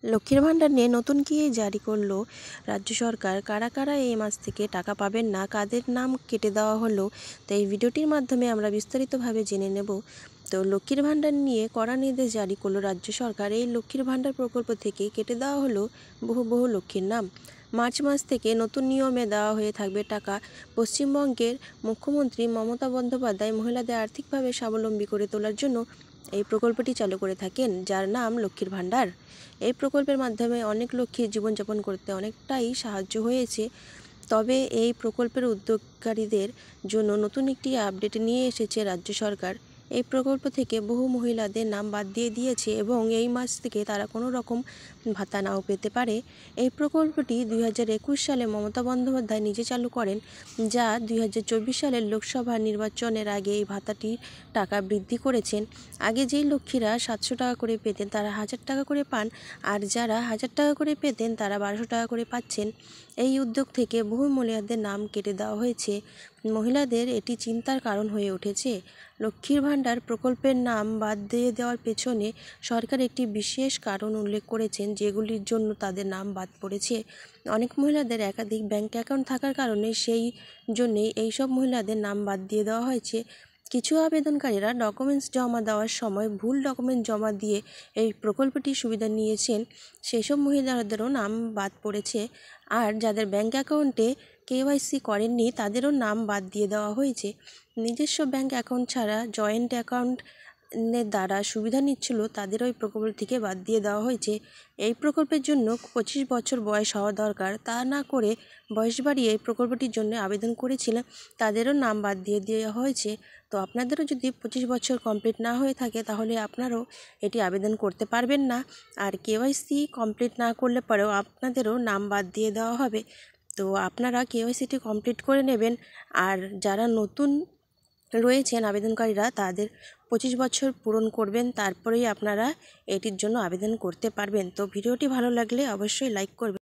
লক্ষ্মীর ভাণ্ডার নিয়ে নতুন কি জারি করলো রাজ্য সরকার। কারা কারা এই মাস থেকে টাকা পাবেন না, কাদের নাম কেটে দেওয়া হলো, তো এই ভিডিওটির মাধ্যমে আমরা বিস্তারিতভাবে জেনে নেব। তো লক্ষ্মীর ভাণ্ডার নিয়ে কড়া নির্দেশ জারি করলো রাজ্য সরকার। এই লক্ষ্মীর ভাণ্ডার প্রকল্প থেকে কেটে দেওয়া হলো বহু লক্ষ্মীর নাম। মার্চ মাস থেকে নতুন নিয়মে দেওয়া হয়ে থাকবে টাকা। পশ্চিমবঙ্গের মুখ্যমন্ত্রী মমতা বন্দ্যোপাধ্যায় মহিলাদের আর্থিকভাবে স্বাবলম্বী করে তোলার জন্য এই প্রকল্পটি চালু করে থাকেন, যার নাম লক্ষ্মীর ভাণ্ডার। এই প্রকল্পের মাধ্যমে অনেক লক্ষ্মীর জীবনযাপন করতে অনেকটাই সাহায্য হয়েছে। তবে এই প্রকল্পের উদ্যোগকারীদের জন্য নতুন একটি আপডেট নিয়ে এসেছে রাজ্য সরকার। এই প্রকল্প থেকে বহু মহিলাদের নাম বাদ দিয়ে দিয়েছে এবং এই মাস থেকে তারা কোনো রকম ভাতা নাও পেতে পারে। এই প্রকল্পটি 2021 সালে মমতা বন্দ্যোপাধ্যায় নিজে চালু করেন, যা 2024 সালের লোকসভা নির্বাচনের আগে এই ভাতাটির টাকা বৃদ্ধি করেছেন। আগে যেই লক্ষ্মীরা 700 টাকা করে পেতেন তারা 1000 টাকা করে পান, আর যারা 1000 টাকা করে পেতেন তারা 1200 টাকা করে পাচ্ছেন। এই উদ্যোগ থেকে বহু মহিলাদের নাম কেটে দেওয়া হয়েছে। মহিলাদের এটি চিন্তার কারণ হয়ে উঠেছে। লক্ষ্মীর ভাণ্ডার প্রকল্পের নাম বাদ দিয়ে দেওয়ার পেছনে সরকার একটি বিশেষ কারণ উল্লেখ করেছেন, যেগুলির জন্য তাদের নাম বাদ পড়েছে। অনেক মহিলাদের একাধিক ব্যাংক অ্যাকাউন্ট থাকার কারণে সেই জন্যেই এইসব মহিলাদের নাম বাদ দিয়ে দেওয়া হয়েছে। কিছু আবেদনকারীরা ডকুমেন্টস জমা দেওয়ার সময় ভুল ডকুমেন্ট জমা দিয়ে এই প্রকল্পটির সুবিধা নিয়েছেন, সেসব মহিলাদেরও নাম বাদ পড়েছে। আর যাদের ব্যাংক অ্যাকাউন্টে কেওয়াইসি করেননি তাদেরও নাম বাদ দিয়ে দেওয়া হয়েছে। নিজস্ব ব্যাংক অ্যাকাউন্ট ছাড়া জয়েন্ট অ্যাকাউন্টের দ্বারা সুবিধা নিচ্ছিল তাদেরও এই প্রকল্প থেকে বাদ দিয়ে দেওয়া হয়েছে। এই প্রকল্পের জন্য 25 বছর বয়স হওয়া দরকার, তা না করে বয়স বাড়িয়ে এই প্রকল্পটির জন্য আবেদন করেছিলেন তাদেরও নাম বাদ দিয়ে দেওয়া হয়েছে। তো আপনাদেরও যদি 25 বছর কমপ্লিট না হয়ে থাকে তাহলে আপনারাও এটি আবেদন করতে পারবেন না। আর কেওয়াইসি কমপ্লিট না করলে পরেও আপনাদেরও নাম বাদ দিয়ে দেওয়া হবে। তো আপনারা কেওয়াইসিটি কমপ্লিট করে নেবেন। আর যারা নতুন রয়েছেন আবেদনকারীরা তাদের 25 বছর পূরণ করবেন, তারপরেই আপনারা এটির জন্য আবেদন করতে পারবেন। তো ভিডিওটি ভালো লাগলে অবশ্যই লাইক করবেন।